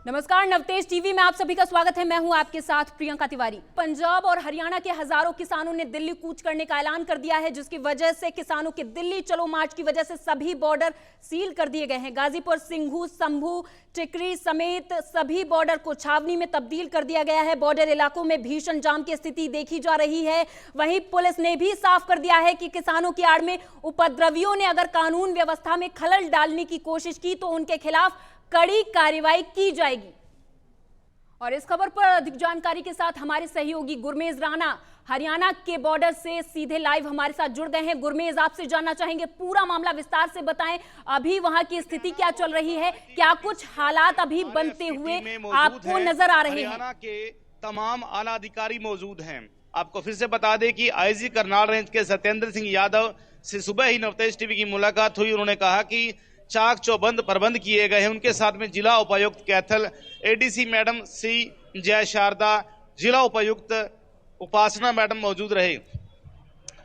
नमस्कार, नवतेज टीवी में आप सभी का स्वागत है। मैं हूं आपके साथ प्रियंका तिवारी। पंजाब और हरियाणा के हजारों किसानों ने दिल्ली कूच करने का ऐलान कर दिया है, जिसकी वजह से किसानों के दिल्ली चलो मार्च की वजह से सभी बॉर्डर सील कर दिए गए हैं। गाजीपुर, सिंघू, संभू, टिकरी समेत सभी बॉर्डर को छावनी में तब्दील कर दिया गया है। बॉर्डर इलाकों में भीषण जाम की स्थिति देखी जा रही है। वहीं पुलिस ने भी साफ कर दिया है कि किसानों की आड़ में उपद्रवियों ने अगर कानून व्यवस्था में खलल डालने की कोशिश की तो उनके खिलाफ कड़ी कार्रवाई की जाएगी। और इस खबर पर अधिक जानकारी के साथ हमारे सहयोगी गुरमेज राणा हरियाणा के बॉर्डर से सीधे लाइव हमारे साथ जुड़ गए हैं। गुरमेज, आपसे जानना चाहेंगे, पूरा मामला विस्तार से बताएं। अभी वहां की स्थिति क्या चल रही है? क्या कुछ हालात अभी बनते हुए आपको नजर आ रहे हैं? हरियाणा के तमाम आला अधिकारी मौजूद हैं। आपको फिर से बता दें कि आईजी करनाल रेंज के सत्येंद्र सिंह यादव से सुबह ही नवतेज टीवी की मुलाकात हुई। उन्होंने कहा कि चाक चौबंद प्रबंध किए गए हैं। उनके साथ में जिला उपायुक्त कैथल, एडीसी मैडम सी जय शारदा, जिला उपायुक्त उपासना मैडम मौजूद रहे।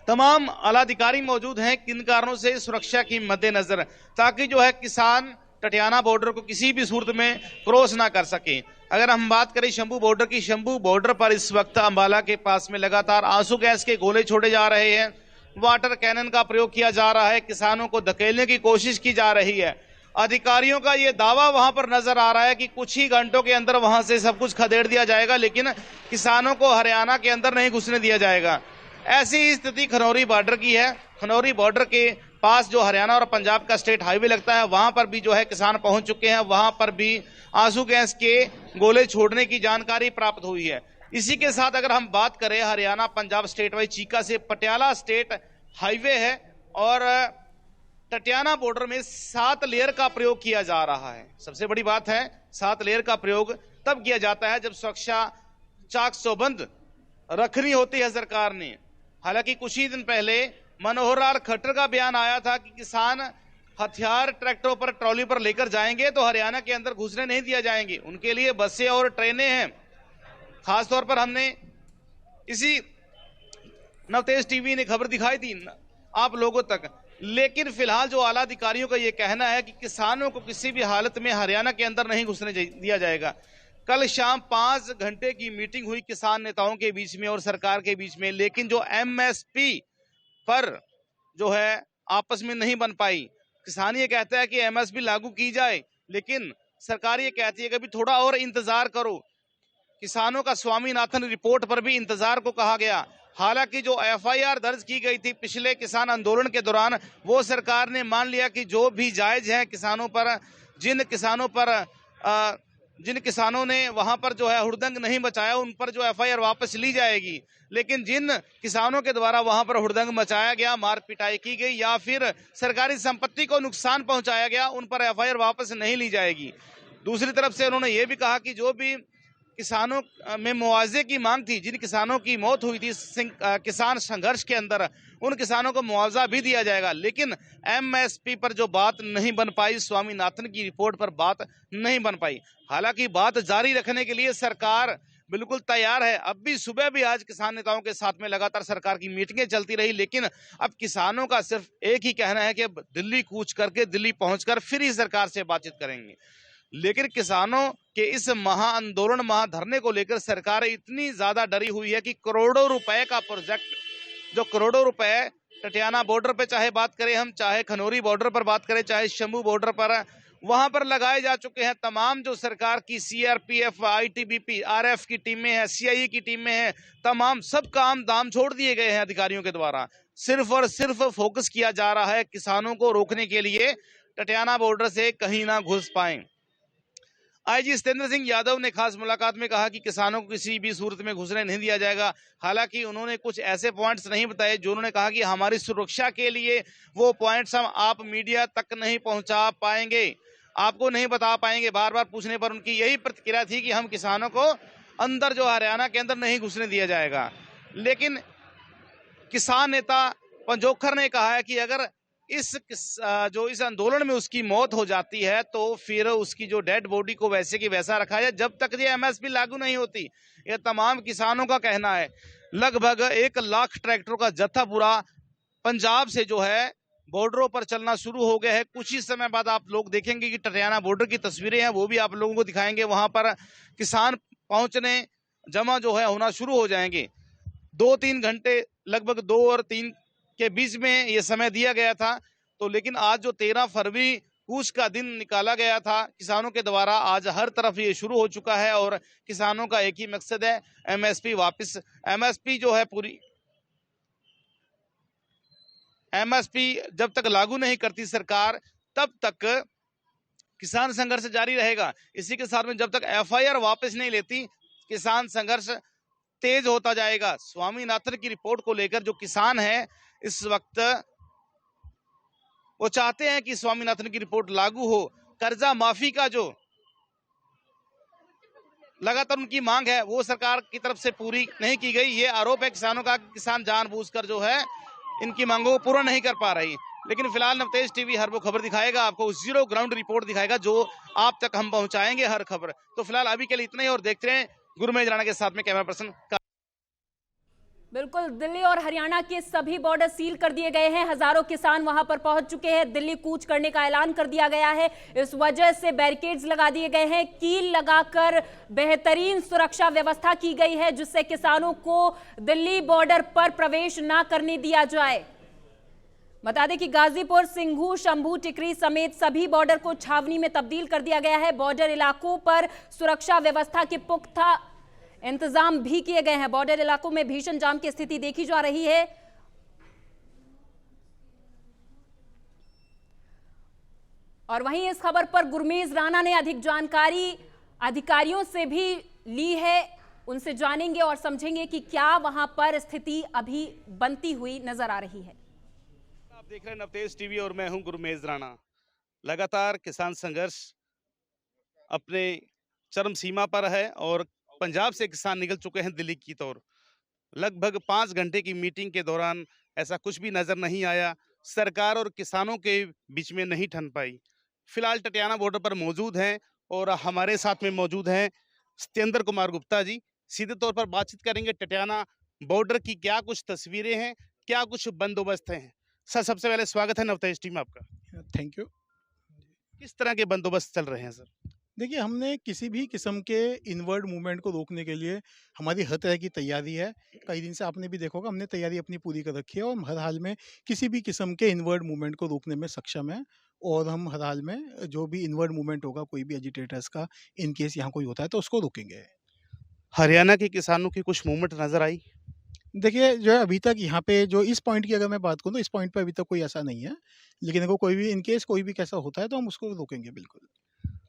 तमाम आलाधिकारी मौजूद हैं। किन कारणों से? सुरक्षा की मद्देनजर, ताकि जो है किसान टटियाना बॉर्डर को किसी भी सूरत में क्रॉस ना कर सके। अगर हम बात करें शंभू बॉर्डर की, शंभू बॉर्डर पर इस वक्त अंबाला के पास में लगातार आंसू गैस के गोले छोड़े जा रहे हैं, वाटर कैनन का प्रयोग किया जा रहा है, किसानों को धकेलने की कोशिश की जा रही है। अधिकारियों का यह दावा वहां पर नजर आ रहा है कि कुछ ही घंटों के अंदर वहां से सब कुछ खदेड़ दिया जाएगा, लेकिन किसानों को हरियाणा के अंदर नहीं घुसने दिया जाएगा। ऐसी स्थिति खनौरी बॉर्डर की है। खनौरी बॉर्डर के पास जो हरियाणा और पंजाब का स्टेट हाईवे लगता है, वहां पर भी जो है किसान पहुंच चुके हैं। वहां पर भी आंसू गैस के गोले छोड़ने की जानकारी प्राप्त हुई है। इसी के साथ अगर हम बात करें, Haryana Punjab state wise Chica से पटियाला स्टेट हाईवे है और टटियाना बॉर्डर में 7 लेयर का प्रयोग किया जा रहा है। सबसे बड़ी बात है, 7 लेयर का प्रयोग तब किया जाता है जब सुरक्षा चाक चौबंद रखनी होती है सरकार ने। हालांकि कुछ ही दिन पहले मनोहर लाल खट्टर का बयान आया था कि किसान हथियार ट्रैक्टरों पर, ट्रॉली पर लेकर जाएंगे तो हरियाणा के अंदर घुसने नहीं दिया जाएंगे। उनके लिए बसें और ट्रेनें हैं। खासतौर पर हमने इसी नवतेज टीवी ने खबर दिखाई थी आप लोगों तक। लेकिन फिलहाल जो आला अधिकारियों का यह कहना है कि किसानों को किसी भी हालत में हरियाणा के अंदर नहीं घुसने दिया जाएगा। कल शाम 5 घंटे की मीटिंग हुई किसान नेताओं के बीच में और सरकार के बीच में, लेकिन जो एमएसपी पर जो है आपस में नहीं बन पाई। किसान ये कहता है कि एमएसपी लागू की जाए, लेकिन सरकार ये कहती है कि अभी थोड़ा और इंतजार करो। किसानों का स्वामीनाथन रिपोर्ट पर भी इंतजार को कहा गया। हालांकि जो एफआईआर दर्ज की गई थी पिछले किसान आंदोलन के दौरान, वो सरकार ने मान लिया कि जो भी जायज है किसानों पर, जिन किसानों ने वहां पर जो है हुड़दंग नहीं मचाया, उन पर जो एफआईआर वापस ली जाएगी। लेकिन जिन किसानों के द्वारा वहां पर हुड़दंग मचाया गया, मार पिटाई की गई या फिर सरकारी संपत्ति को नुकसान पहुंचाया गया, उन पर एफआईआर वापस नहीं ली जाएगी। दूसरी तरफ से उन्होंने ये भी कहा कि जो भी किसानों में मुआवजे की मांग थी, जिन किसानों की मौत हुई थी किसान संघर्ष के अंदर, उन किसानों को मुआवजा भी दिया जाएगा। लेकिन एमएसपी पर जो बात नहीं बन पाई, स्वामीनाथन की रिपोर्ट पर बात नहीं बन पाई। हालांकि बात जारी रखने के लिए सरकार बिल्कुल तैयार है। अब भी सुबह भी आज किसान नेताओं के साथ में लगातार सरकार की मीटिंगें चलती रही, लेकिन अब किसानों का सिर्फ एक ही कहना है कि अब दिल्ली कूच करके, दिल्ली पहुंचकर फिर ही सरकार से बातचीत करेंगे। लेकिन किसानों के इस महाआंदोलन, महाधरने को लेकर सरकार इतनी ज्यादा डरी हुई है कि करोड़ों रुपए का प्रोजेक्ट, जो करोड़ों रुपए टटियाना बॉर्डर पे चाहे बात करें हम, चाहे खनौरी बॉर्डर पर बात करें, चाहे शंभू बॉर्डर पर, वहां पर लगाए जा चुके हैं। तमाम जो सरकार की सीआरपीएफ, आईटीबीपी, आरएफ की टीमें हैं, सीआईए की टीमें हैं, तमाम सब काम दाम छोड़ दिए गए हैं अधिकारियों के द्वारा। सिर्फ और सिर्फ फोकस किया जा रहा है किसानों को रोकने के लिए टटियाना बॉर्डर से कहीं ना घुस पाए। आईजी सत्येंद्र सिंह यादव ने खास मुलाकात में कहा कि किसानों को किसी भी सूरत में घुसने नहीं दिया जाएगा। हालांकि उन्होंने कुछ ऐसे पॉइंट्स नहीं बताए जो उन्होंने कहा कि हमारी सुरक्षा के लिए वो पॉइंट्स हम आप मीडिया तक नहीं पहुंचा पाएंगे, आपको नहीं बता पाएंगे। बार बार पूछने पर उनकी यही प्रतिक्रिया थी कि हम किसानों को अंदर, जो हरियाणा के अंदर नहीं घुसने दिया जाएगा। लेकिन किसान नेता पंजोखर ने कहा है कि अगर इस आंदोलन में उसकी मौत हो जाती है तो फिर उसकी जो डेड बॉडी को वैसे की वैसा रखा जाए जब तक ये एमएसपी लागू नहीं होती। यह तमाम किसानों का कहना है। लगभग 1 लाख ट्रैक्टरों का जत्था पूरा पंजाब से जो है बॉर्डरों पर चलना शुरू हो गया है। कुछ ही समय बाद आप लोग देखेंगे कि टटियाना बॉर्डर की तस्वीरें हैं, वो भी आप लोगों को दिखाएंगे। वहां पर किसान पहुंचने जमा जो है होना शुरू हो जाएंगे। 2-3 घंटे, लगभग 2 और 3 के बीच में ये समय दिया गया था। तो लेकिन आज जो 13 फरवरी कूच का दिन निकाला गया था किसानों के द्वारा, आज हर तरफ ये शुरू हो चुका है और किसानों का एक ही मकसद है, एमएसपी वापस। एमएसपी जो है पूरी एमएसपी जब तक लागू नहीं करती सरकार, तब तक किसान संघर्ष जारी रहेगा। इसी के साथ में जब तक एफआईआर वापस नहीं लेती, किसान संघर्ष तेज होता जाएगा। स्वामीनाथन की रिपोर्ट को लेकर जो किसान है इस वक्त वो चाहते हैं कि स्वामीनाथन की रिपोर्ट लागू हो। कर्जा माफी का जो लगातार उनकी मांग है वो सरकार की तरफ से पूरी नहीं की गई। ये आरोप है किसानों का, किसान जानबूझकर जो है इनकी मांगों को पूरा नहीं कर पा रही। लेकिन फिलहाल नवतेज टीवी हर वो खबर दिखाएगा, आपको जीरो ग्राउंड रिपोर्ट दिखाएगा जो आप तक हम पहुंचाएंगे हर खबर। तो फिलहाल अभी के लिए इतना ही और देखते रहे गुरमेज राणा के साथ में कैमरा पर्सन। बिल्कुल, दिल्ली और हरियाणा के सभी बॉर्डर सील कर दिए गए हैं। हजारों किसान वहां पर पहुंच चुके हैं। दिल्ली कूच करने का ऐलान कर दिया गया है। इस वजह से बैरिकेड्स लगा दिए गए हैं, कील लगाकर बेहतरीन सुरक्षा व्यवस्था की गई है जिससे किसानों को दिल्ली बॉर्डर पर प्रवेश ना करने दिया जाए। बता दें कि गाजीपुर, सिंघू, शंभू, टिकरी समेत सभी बॉर्डर को छावनी में तब्दील कर दिया गया है। बॉर्डर इलाकों पर सुरक्षा व्यवस्था के पुख्ता इंतजाम भी किए गए हैं। बॉर्डर इलाकों में भीषण जाम की स्थिति देखी जा रही है। और वहीं इस खबर पर गुरमेज राणा ने अधिक जानकारी अधिकारियों से भी ली है। उनसे जानेंगे और समझेंगे कि क्या वहां पर स्थिति अभी बनती हुई नजर आ रही है। आप देख रहे हैं नवतेज टीवी और मैं हूं गुरमेज राणा। लगातार किसान संघर्ष अपने चरम सीमा पर है और पंजाब से किसान निकल चुके हैं दिल्ली की तौर। लगभग 5 घंटे की मीटिंग के दौरान ऐसा कुछ भी नजर नहीं आया। सरकार और किसानों के बीच में नहीं ठन पाई। फिलहाल टटियाना बॉर्डर पर मौजूद हैं और हमारे साथ में मौजूद हैं सत्येंद्र कुमार गुप्ता जी। सीधे तौर पर बातचीत करेंगे टटियाना बॉर्डर की, क्या कुछ तस्वीरें हैं, क्या कुछ बंदोबस्त हैं। सर, सबसे पहले स्वागत है नवतेज टीम में आपका। Thank you. किस तरह के बंदोबस्त चल रहे हैं सर? देखिए, हमने किसी भी किस्म के इनवर्ड मूवमेंट को रोकने के लिए हमारी हर तरह की तैयारी है। कई दिन से आपने भी देखा होगा, हमने तैयारी अपनी पूरी कर रखी है और हम हर हाल में किसी भी किस्म के इनवर्ड मूवमेंट को रोकने में सक्षम है। और हम हर हाल में जो भी इनवर्ड मूवमेंट होगा कोई भी एजिटेटर्स का, इन केस यहाँ कोई होता है तो उसको रोकेंगे। हरियाणा के किसानों की कुछ मूवमेंट नजर आई? देखिए, जो है अभी तक यहाँ पे जो इस पॉइंट की अगर मैं बात करूँ तो इस पॉइंट पे अभी तक कोई ऐसा नहीं है। लेकिन अगर कोई भी इन केस कोई भी कैसा होता है तो हम उसको रोकेंगे बिल्कुल।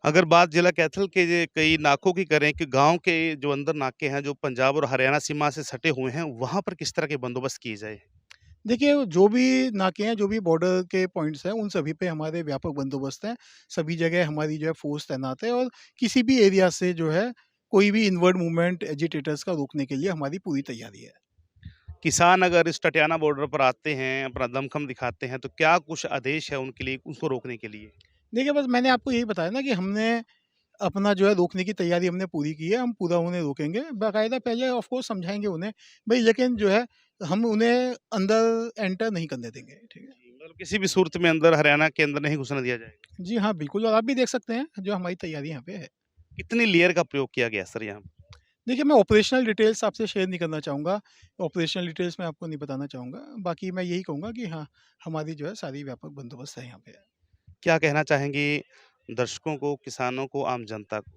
अगर बात जिला कैथल के कई नाकों की करें कि गांव के जो अंदर नाके हैं जो पंजाब और हरियाणा सीमा से सटे हुए हैं, वहां पर किस तरह के बंदोबस्त किए जाए? देखिए, जो भी नाके हैं, जो भी बॉर्डर के पॉइंट्स हैं, उन सभी पे हमारे व्यापक बंदोबस्त हैं। सभी जगह हमारी जो है फ़ोर्स तैनात है और किसी भी एरिया से जो है कोई भी इनवर्ड मूवमेंट एजिटेटर्स का रोकने के लिए हमारी पूरी तैयारी है। किसान अगर इस टटियाना बॉर्डर पर आते हैं, अपना दमखम दिखाते हैं, तो क्या कुछ आदेश है उनके लिए, उनको रोकने के लिए? देखिए, बस मैंने आपको यही बताया ना कि हमने अपना जो है रोकने की तैयारी हमने पूरी की है। हम पूरा उन्हें रोकेंगे। बाकायदा पहले ऑफ कोर्स समझाएँगे उन्हें, भई, लेकिन जो है हम उन्हें अंदर एंटर नहीं करने देंगे। ठीक है? मतलब किसी भी सूरत में अंदर हरियाणा के अंदर नहीं घुसने दिया जाएगा। जी हाँ, बिल्कुल। और आप भी देख सकते हैं जो हमारी तैयारी यहाँ पे है। कितनी लेयर का प्रयोग किया गया सर यहाँ? देखिए, मैं ऑपरेशनल डिटेल्स आपसे शेयर नहीं करना चाहूँगा। ऑपरेशनल डिटेल्स मैं आपको नहीं बताना चाहूँगा। बाकी मैं यही कहूँगा कि हाँ, हमारी जो है सारी व्यापक बंदोबस्त है यहाँ पे। क्या कहना चाहेंगे दर्शकों को, किसानों को, आम जनता को?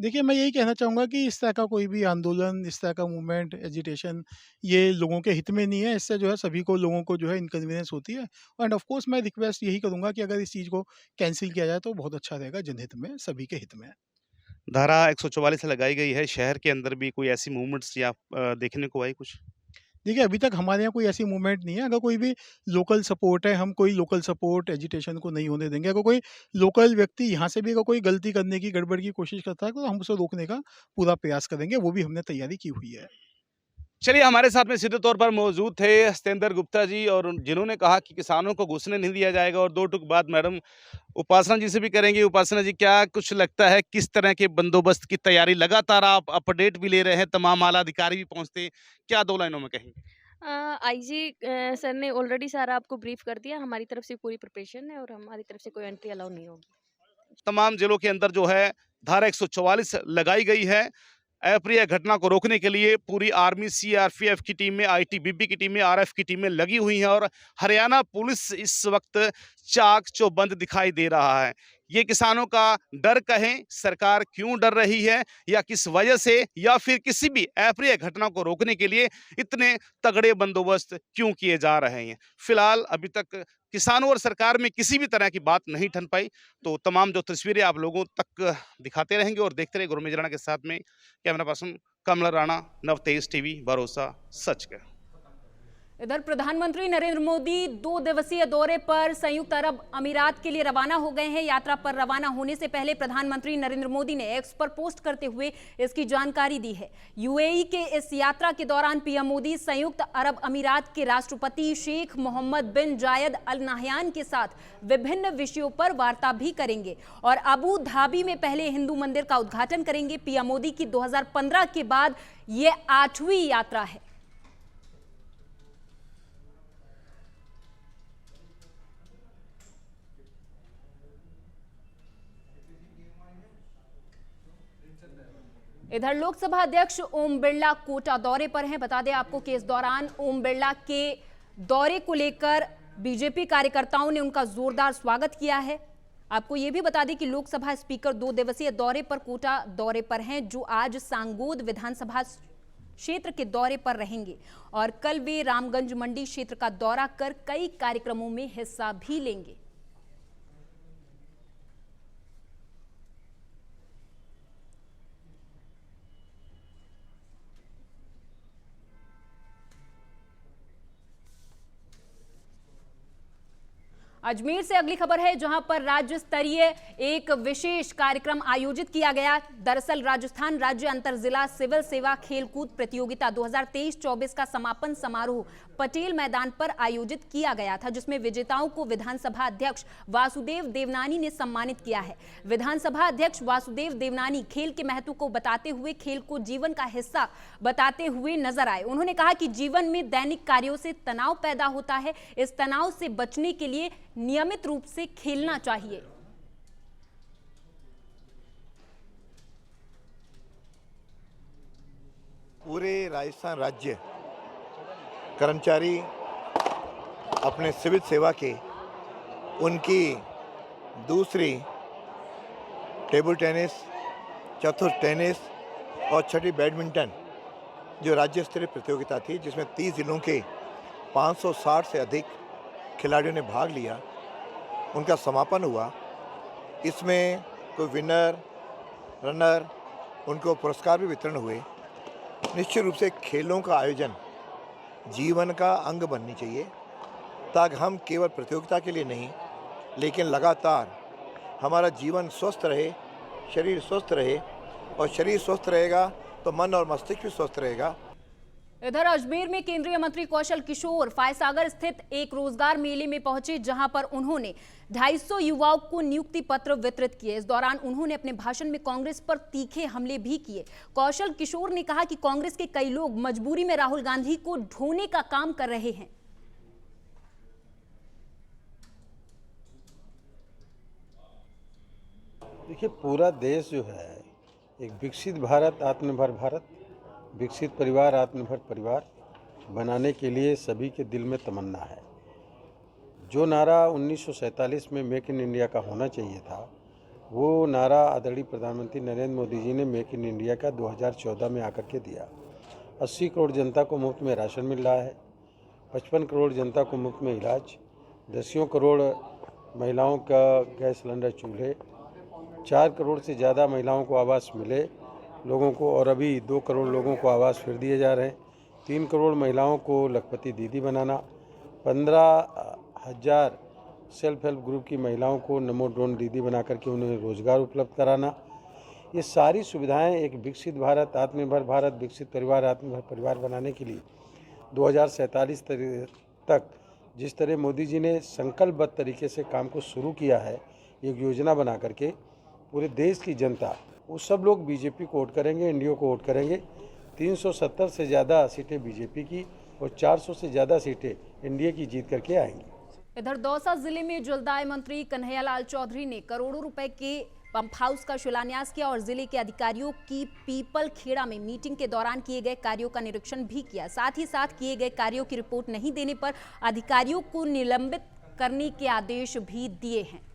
देखिए, मैं यही कहना चाहूँगा कि इस तरह का कोई भी आंदोलन, इस तरह का मूवमेंट, एजिटेशन, ये लोगों के हित में नहीं है। इससे जो है सभी को, लोगों को जो है इनकन्वीनियंस होती है। एंड ऑफ कोर्स मैं रिक्वेस्ट यही करूँगा कि अगर इस चीज़ को कैंसल किया जाए तो बहुत अच्छा रहेगा, जनहित में, सभी के हित में। धारा 144 लगाई गई है, शहर के अंदर भी कोई ऐसी मूवमेंट्स या देखने को आई कुछ? देखिए, अभी तक हमारे यहाँ कोई ऐसी मूवमेंट नहीं है। अगर कोई भी लोकल सपोर्ट है, हम कोई लोकल सपोर्ट एजिटेशन को नहीं होने देंगे। अगर कोई लोकल व्यक्ति यहाँ से भी अगर कोई गलती करने की, गड़बड़ की कोशिश करता है तो हम उसे रोकने का पूरा प्रयास करेंगे। वो भी हमने तैयारी की हुई है। चलिए, हमारे साथ में सीधे तौर पर मौजूद थे सत्येंद्र गुप्ता जी, और जिन्होंने कहा कि किसानों को घुसने नहीं दिया जाएगा। और 2 टूक बात मैडम उपासना जी से भी करेंगे। उपासना जी, क्या कुछ लगता है, किस तरह के बंदोबस्त की तैयारी? लगातार आप अपडेट भी ले रहे हैं, तमाम आला अधिकारी भी पहुंचते हैं, क्या 2 लाइनों में कहेंगे? आईजी सर ने ऑलरेडी सारा आपको ब्रीफ कर दिया। हमारी तरफ से पूरी प्रिपरेशन है और हमारी तरफ से कोई एंट्री अलाउ नहीं होगी। तमाम जिलों के अंदर जो है धारा 144 लगाई गई है। अप्रिय घटना को रोकने के लिए पूरी आर्मी, सीआरपीएफ की टीमें, आईटीबीपी की टीमें, आरएफ की टीमें लगी हुई हैं और हरियाणा पुलिस इस वक्त चाक चौबंद दिखाई दे रहा है। ये किसानों का डर कहें, सरकार क्यों डर रही है या किस वजह से, या फिर किसी भी अप्रिय घटना को रोकने के लिए इतने तगड़े बंदोबस्त क्यों किए जा रहे हैं। फिलहाल अभी तक किसानों और सरकार में किसी भी तरह की बात नहीं ठन पाई। तो तमाम जो तस्वीरें आप लोगों तक दिखाते रहेंगे और देखते रहे गुरमीत राणा के साथ में कैमरा पर्सन कमला राणा, नवतेज टीवी, भरोसा सच का। इधर प्रधानमंत्री नरेंद्र मोदी 2 दिवसीय दौरे पर संयुक्त अरब अमीरात के लिए रवाना हो गए हैं। यात्रा पर रवाना होने से पहले प्रधानमंत्री नरेंद्र मोदी ने एक्स पर पोस्ट करते हुए इसकी जानकारी दी है। यूएई के इस यात्रा के दौरान पीएम मोदी संयुक्त अरब अमीरात के राष्ट्रपति शेख मोहम्मद बिन जायद अल नाहयान के साथ विभिन्न विषयों पर वार्ता भी करेंगे और अबू धाबी में पहले हिंदू मंदिर का उद्घाटन करेंगे। पीएम मोदी की 2015 के बाद ये 8वीं यात्रा है। इधर लोकसभा अध्यक्ष ओम बिरला कोटा दौरे पर हैं। बता दें आपको कि इस दौरान ओम बिरला के दौरे को लेकर बीजेपी कार्यकर्ताओं ने उनका जोरदार स्वागत किया है। आपको यह भी बता दें कि लोकसभा स्पीकर 2 दिवसीय दौरे पर कोटा दौरे पर हैं, जो आज सांगोद विधानसभा क्षेत्र के दौरे पर रहेंगे और कल वे रामगंज मंडी क्षेत्र का दौरा कर कई कार्यक्रमों में हिस्सा भी लेंगे। अजमेर से अगली खबर है, जहां पर राज्य स्तरीय एक विशेष कार्यक्रम आयोजित किया गया। दरअसल राजस्थान राज्य अंतर जिला सिविल सेवा खेलकूद प्रतियोगिता 2023-24 का समापन समारोह पटेल मैदान पर आयोजित किया गया था, जिसमें विजेताओं को विधानसभा अध्यक्ष वासुदेव देवनानी ने सम्मानित किया है। विधानसभा अध्यक्ष वासुदेव देवनानी खेल के महत्व को बताते हुए खेल को जीवन का हिस्सा बताते हुए नजर आए। उन्होंने कहा कि जीवन में दैनिक कार्यों से तनाव पैदा होता है, इस तनाव से बचने के लिए नियमित रूप से खेलना चाहिए। पूरे राजस्थान राज्य कर्मचारी अपने सिविल सेवा के उनकी दूसरी टेबल टेनिस, चतुर्थ टेनिस और छठी बैडमिंटन जो राज्य स्तरीय प्रतियोगिता थी, जिसमें 30 जिलों के 560 से अधिक खिलाड़ियों ने भाग लिया, उनका समापन हुआ। इसमें कोई विनर, रनर, उनको पुरस्कार भी वितरण हुए। निश्चित रूप से खेलों का आयोजन जीवन का अंग बननी चाहिए, ताकि हम केवल प्रतियोगिता के लिए नहीं, लेकिन लगातार हमारा जीवन स्वस्थ रहे, शरीर स्वस्थ रहे, और शरीर स्वस्थ रहेगा तो मन और मस्तिष्क भी स्वस्थ रहेगा। इधर अजमेर में केंद्रीय मंत्री कौशल किशोर फायसागर स्थित एक रोजगार मेले में पहुंचे, जहां पर उन्होंने 250 युवाओं को नियुक्ति पत्र वितरित किए। इस दौरान उन्होंने अपने भाषण में कांग्रेस पर तीखे हमले भी किए। कौशल किशोर ने कहा कि कांग्रेस के कई लोग मजबूरी में राहुल गांधी को ढोने का काम कर रहे हैं। देखिए, पूरा देश जो है एक विकसित भारत, आत्मनिर्भर भारत, विकसित परिवार, आत्मनिर्भर परिवार बनाने के लिए सभी के दिल में तमन्ना है। जो नारा 1947 में मेक इन इंडिया का होना चाहिए था, वो नारा आदरणीय प्रधानमंत्री नरेंद्र मोदी जी ने मेक इन इंडिया का 2014 में आकर के दिया। 80 करोड़ जनता को मुफ्त में राशन मिल रहा है, 55 करोड़ जनता को मुफ्त में इलाज, 10 करोड़ महिलाओं का गैस सिलेंडर चूल्हे, 4 करोड़ से ज़्यादा महिलाओं को आवास मिले लोगों को, और अभी 2 करोड़ लोगों को आवास फिर दिए जा रहे हैं। 3 करोड़ महिलाओं को लखपति दीदी बनाना, 15,000 सेल्फ हेल्प ग्रुप की महिलाओं को नमो ड्रोन दीदी बना करके उन्हें रोजगार उपलब्ध कराना। ये सारी सुविधाएं एक विकसित भारत, आत्मनिर्भर भारत, विकसित परिवार, आत्मनिर्भर परिवार बनाने के लिए 2047 तक जिस तरह मोदी जी ने संकल्पबद्ध तरीके से काम को शुरू किया है, एक योजना बना करके पूरे देश की जनता, वो सब लोग बीजेपी को वोट करेंगे, एनडीए को वोट करेंगे। 370 से ज़्यादा सीटें बीजेपी की और 400 से ज़्यादा सीटें एनडीए की जीत करके आएंगी। इधर दौसा जिले में जलदाय मंत्री कन्हैयालाल चौधरी ने करोड़ों रुपए के पंप हाउस का शिलान्यास किया और जिले के अधिकारियों की पीपल खेड़ा में मीटिंग के दौरान किए गए कार्यों का निरीक्षण भी किया। साथ ही साथ किए गए कार्यों की रिपोर्ट नहीं देने पर अधिकारियों को निलंबित करने के आदेश भी दिए हैं।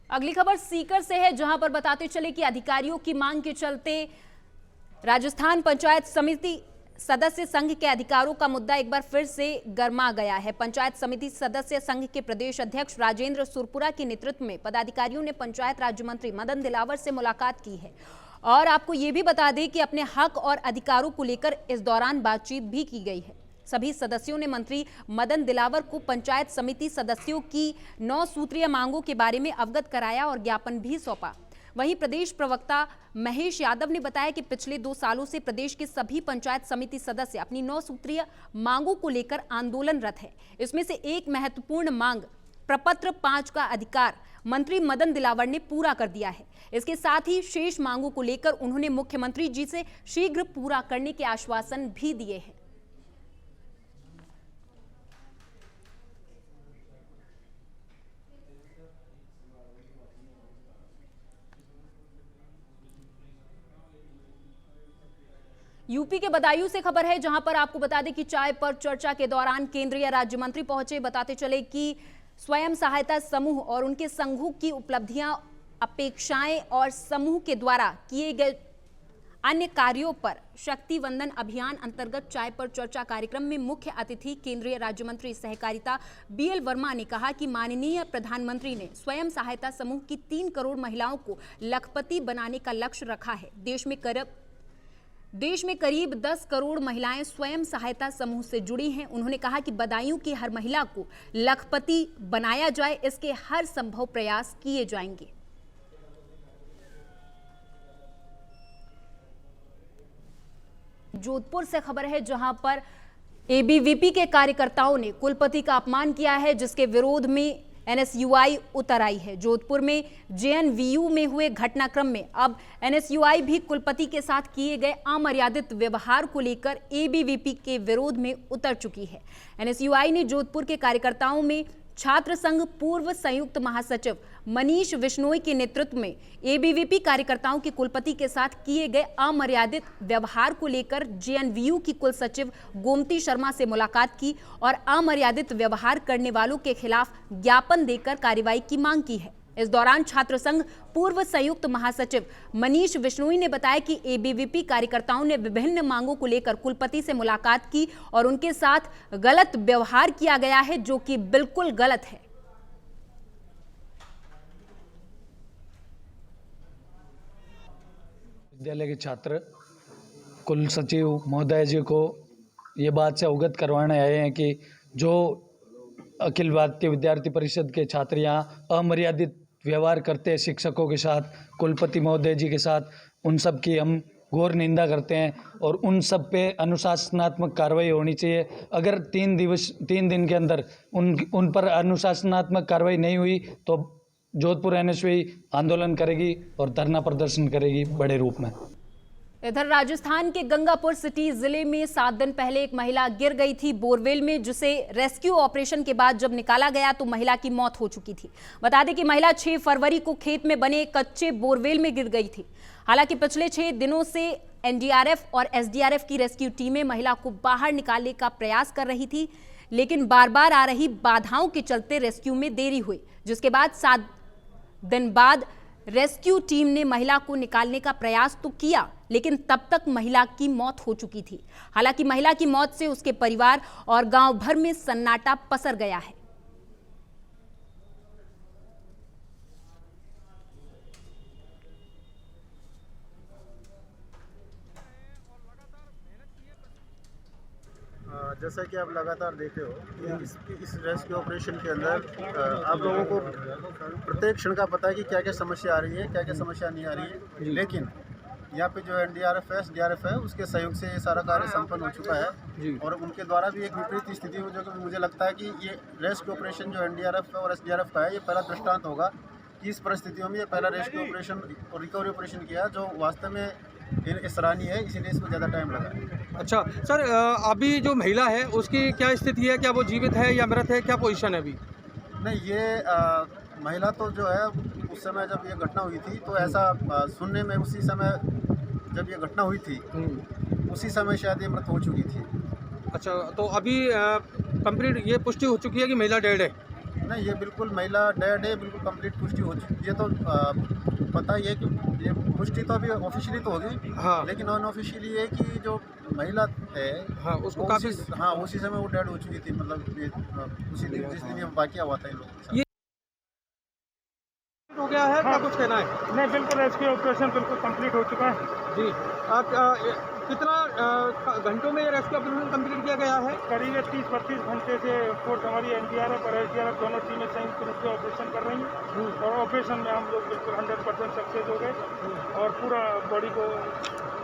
अगली खबर सीकर से है, जहां पर बताते चले कि अधिकारियों की मांग के चलते राजस्थान पंचायत समिति सदस्य संघ के अधिकारों का मुद्दा एक बार फिर से गर्मा गया है। पंचायत समिति सदस्य संघ के प्रदेश अध्यक्ष राजेंद्र सुरपुरा के नेतृत्व में पदाधिकारियों ने पंचायत राज्य मंत्री मदन दिलावर से मुलाकात की है और आपको ये भी बता दें कि अपने हक और अधिकारों को लेकर इस दौरान बातचीत भी की गई है। सभी सदस्यों ने मंत्री मदन दिलावर को पंचायत समिति सदस्यों की 9 सूत्रीय मांगों के बारे में अवगत कराया और ज्ञापन भी सौंपा। वहीं प्रदेश प्रवक्ता महेश यादव ने बताया कि पिछले 2 सालों से प्रदेश के सभी पंचायत समिति सदस्य अपनी 9 सूत्रीय मांगों को लेकर आंदोलनरत है। इसमें से एक महत्वपूर्ण मांग प्रपत्र 5 का अधिकार मंत्री मदन दिलावर ने पूरा कर दिया है। इसके साथ ही शेष मांगों को लेकर उन्होंने मुख्यमंत्री जी से शीघ्र पूरा करने के आश्वासन भी दिए हैं। यूपी के बदायूं से खबर है, जहां पर आपको बता दें कि चाय पर चर्चा के दौरान केंद्रीय राज्य मंत्री पहुंचे। बताते चले कि स्वयं सहायता समूह और उनके संघों की उपलब्धियां, अपेक्षाएं और समूह के द्वारा किए गए अन्य कार्यों पर शक्ति वंदन अभियान अंतर्गत चाय पर चर्चा कार्यक्रम में मुख्य अतिथि केंद्रीय राज्य मंत्री सहकारिता बीएल वर्मा ने कहा कि माननीय प्रधानमंत्री ने स्वयं सहायता समूह की 3 करोड़ महिलाओं को लखपति बनाने का लक्ष्य रखा है। देश में करीब 10 करोड़ महिलाएं स्वयं सहायता समूह से जुड़ी हैं। उन्होंने कहा कि बदायूं की हर महिला को लखपति बनाया जाए, इसके हर संभव प्रयास किए जाएंगे। जोधपुर से खबर है, जहां पर एबीवीपी के कार्यकर्ताओं ने कुलपति का अपमान किया है, जिसके विरोध में एनएसयूआई उतर आई है। जोधपुर में जेएनवीयू में हुए घटनाक्रम में अब एनएसयूआई भी कुलपति के साथ किए गए अमर्यादित व्यवहार को लेकर एबीवीपी के विरोध में उतर चुकी है। एनएसयूआई ने जोधपुर के कार्यकर्ताओं में छात्र संघ पूर्व संयुक्त महासचिव मनीष बिश्नोई के नेतृत्व में एबीवीपी कार्यकर्ताओं के कुलपति के साथ किए गए अमर्यादित व्यवहार को लेकर जेएनवीयू की कुल सचिव गोमती शर्मा से मुलाकात की और अमर्यादित व्यवहार करने वालों के खिलाफ ज्ञापन देकर कार्रवाई की मांग की है। इस दौरान छात्र संघ पूर्व संयुक्त महासचिव मनीष बिश्नोई ने बताया कि एबीवीपी कार्यकर्ताओं ने विभिन्न मांगों को लेकर कुलपति से मुलाकात की और उनके साथ गलत व्यवहार किया गया है, जो कि बिल्कुल गलत है। विद्यालय के छात्र कुल सचिव महोदय जी को ये बात से अवगत करवाने आए हैं कि जो अखिल भारतीय विद्यार्थी परिषद के छात्र यहाँ अमर्यादित व्यवहार करते हैं शिक्षकों के साथ, कुलपति महोदय जी के साथ, उन सब की हम घोर निंदा करते हैं और उन सब पे अनुशासनात्मक कार्रवाई होनी चाहिए। अगर 3 दिन के अंदर उन पर अनुशासनात्मक कार्रवाई नहीं हुई तो जोधपुर एनएसयूआई आंदोलन करेगी और धरना प्रदर्शन करेगी बड़े रूप में। इधर राजस्थान के गंगापुर सिटी जिले में 7 दिन पहले एक महिला गिर गई थी बोरवेल में, जिसे रेस्क्यू ऑपरेशन के बाद जब निकाला गया तो महिला की मौत हो चुकी थी। बता दें कि महिला 6 फरवरी को खेत में बने कच्चे बोरवेल में गिर गई थी। हालांकि पिछले 6 दिनों से एनडीआरएफ और एसडीआरएफ की रेस्क्यू टीमें महिला को बाहर निकालने का प्रयास कर रही थी, लेकिन बार बार आ रही बाधाओं के चलते रेस्क्यू में देरी हुई, जिसके बाद 7 दिन बाद रेस्क्यू टीम ने महिला को निकालने का प्रयास तो किया, लेकिन तब तक महिला की मौत हो चुकी थी। हालांकि महिला की मौत से उसके परिवार और गांव भर में सन्नाटा पसर गया है। जैसा कि आप लगातार देख रहे हो कि इस रेस्क्यू ऑपरेशन के अंदर आप लोगों को प्रत्येक क्षण का पता है कि क्या क्या समस्या आ रही है, क्या क्या समस्या नहीं आ रही है, लेकिन यहाँ पे जो एनडीआरएफ है, एसडीआरएफ है, उसके सहयोग से ये सारा कार्य संपन्न हो चुका है और उनके द्वारा भी एक विपरीत स्थिति हो, जो कि मुझे लगता है कि ये रेस्क्यू ऑपरेशन जो एनडीआरएफ और एसडीआरएफ का है, ये पहला दृष्टांत होगा कि इस परिस्थितियों में ये पहला रेस्क्यू ऑपरेशन और रिकवरी ऑपरेशन किया जो वास्तव में सराहनीय है, इसीलिए इसमें ज़्यादा टाइम लगा है। अच्छा सर, अभी जो महिला है उसकी क्या स्थिति है, क्या वो जीवित है या मृत है, क्या पोजीशन है अभी? नहीं, ये महिला तो जो है उस समय जब ये घटना हुई थी तो ऐसा सुनने में उसी समय जब ये घटना हुई थी उसी समय शायद ये मृत हो चुकी थी। अच्छा, तो अभी कंप्लीट ये पुष्टि हो चुकी है कि महिला डेड है? नहीं, ये बिल्कुल महिला डेड है, बिल्कुल कंप्लीट पुष्टि हो चुकी है। तो पता ही है कि ये पुष्टि तो अभी ऑफिशियली तो होगी, हाँ, लेकिन नॉन ऑफिशियली है कि जो महिला है हाँ, उसको काफी उसी समय वो डेड हो चुकी थी, मतलब ये उसी दिन जिस दिन ये वाकया हुआ था इन लोगों के साथ। ये हो गया है, क्या कुछ कहना है? नहीं, बिल्कुल रेस्क्यू ऑपरेशन बिल्कुल कंप्लीट हो चुका है जी। कितना घंटों में ये रेस्क्यू ऑपरेशन कंप्लीट किया गया है? करीब 30-32 घंटे से फोर्स हमारी एनडीआरएफ और एसडीआरएफ दोनों टीमें संयुक्त रूप से ऑपरेशन कर रही हैं और ऑपरेशन में हम लोग बिल्कुल 100% सक्सेस हो गए और पूरा बॉडी को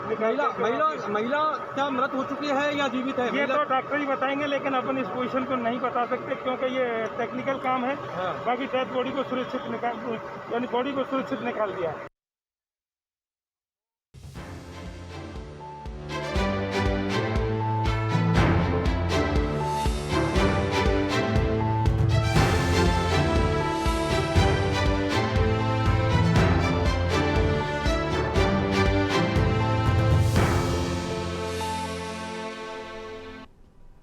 महिला क्या मृत हो चुकी है या जीवित है? ये तो डॉक्टर ही बताएंगे, लेकिन अपन इस पोजीशन को नहीं बता सकते क्योंकि ये टेक्निकल काम है। बाकी डेड बॉडी को सुरक्षित निकाल दिया है।